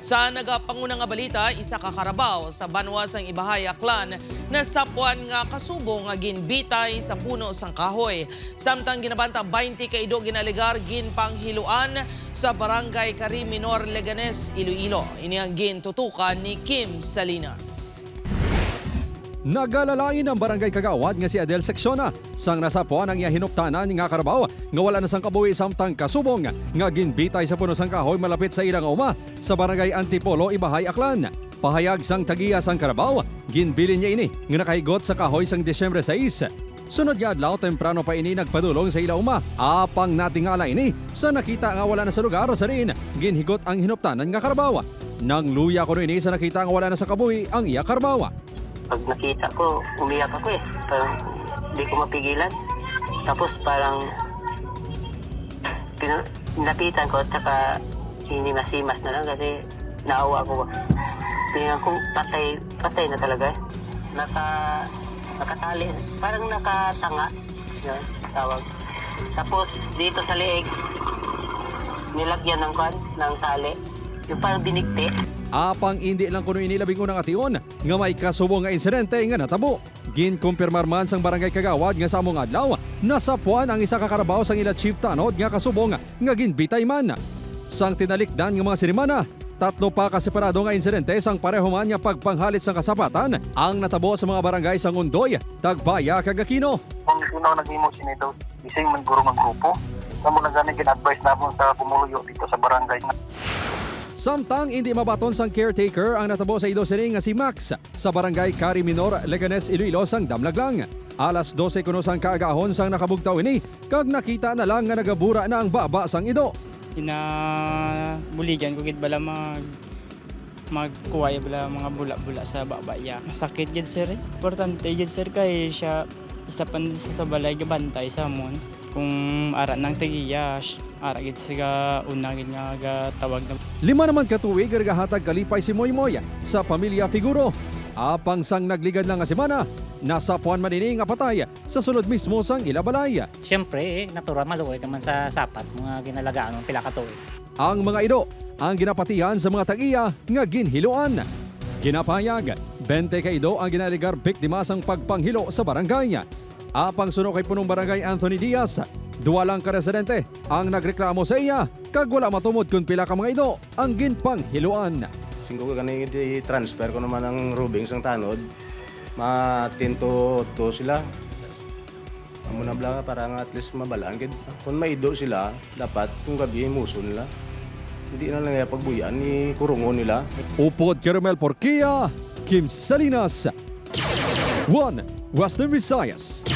Sa nagapangunang nga balita, isa ka karabaw sa banwasang Ibahay Aklan na sapuan nga kasubo nga ginbitay sa puno sang kahoy. Samtang ginabanta 20 ka ido ginaligar ginpanghiluan sa barangay Cariminor, Leganes, Iloilo. Ini ang gintutukan ni Kim Salinas. Nagalalain ang barangay Kagawad nga si Adel Secciona sang nasapuan ang yahinuptanan nga karabaw nga wala na sang kabuhi samtang kasubong nga ginbitay sa puno sang kahoy malapit sa ilang uma sa barangay Antipolo, Ibahay, Aklan. Pahayag sang tagiya sang karabaw, ginbilin niya ini nga nakahigot sa kahoy sang Desyembre 6. Sunod nga adlaw temprano pa ini nagpadulong sa ilang uma. Apang natingala ini sa nakita nga wala na sa lugar sa rin ginhigot ang hinuptanan nga karabaw. Nang luya ko ini sa nakita nga wala na sa kabuhi ang iya karabaw. Pag nakita ko, umiyak ako eh. Parang hindi ko mapigilan. Tapos parang napitan ko at saka hinimasimas na lang kasi naawa ko. Tingnan ko, patay na talaga eh. Nakatali, parang nakatanga. Yan, tawag. Tapos dito sa leeg, nilagyan ng tali. Yung parang binigti. Apang hindi lang kuno ini labing unang ation nga may kasubo nga insidente nga natabo. Ginkumpirmar man sang barangay Kagawad nga sa among adlaw nasapuan ang isa ka karabaw sang ila chief tanod nga kasubong nga ginbitay man. Sang tinalikdan nga mga sinimana, 3 pa ka separado nga insidente sang pareho man nga pagpanghalit sang kasapatan ang natabo sa mga barangay sang Undoy, Tagbaya, kag Aquino. Kung sino naghimo sinito, ising man guro ng grupo. Kamo na gani gin-advise na mo sa pumuluyo dito sa barangay. Samtang hindi mabaton sang caretaker ang natabo sa idosiring nga si Max sa barangay Cariminor, Leganes, Iloilo sang damlaglang. Alas 12 kuno sang kaagahon sang nakabugtaw ini kag nakita na lang nga nagabura na ang baba sang ido. Buligan ko gid bala magkuway bala mga bula-bula sa baba ya. Masakit gid sir. Importante gid sir kay siya isa pa sa balay gabantay sa amon. Kung ara nang tagiya, ara gid siga una gid nga tawag na. 5 naman katuig gahatag kalipay si Moymoy sa pamilya Figuro. Apang sang nagligad lang nga semana, nasapuan man ini nga patay sa sulod mismo sang ilabalay. Siyempre, natural maluoy naman sa sapat mga ginalagaan ng pila ka tuig. Ang mga ido ang ginapatihan sa mga tagiya nga ginhiluan. Ginapayag 20 ka ido ang ginaligar biktima sang pagpanghilo sa barangay. Apang suno kay punong barangay Anthony Diaz, 2 lang ka residente ang nagreklamo sa iya kag wala matumod kung pila ka mga ido ang ginpanghiluan. Singko ka kanina i-transfer ko naman ang rubing sang tanod, matinto to sila. Amo na bla para nga at least mabalaan. Kung may ido sila, dapat kung gabi muso nila. Hindi na lang pagbuyan ni kurungo nila. Upod Caramel Porquia, Kim Salinas, 1 Western Visayas.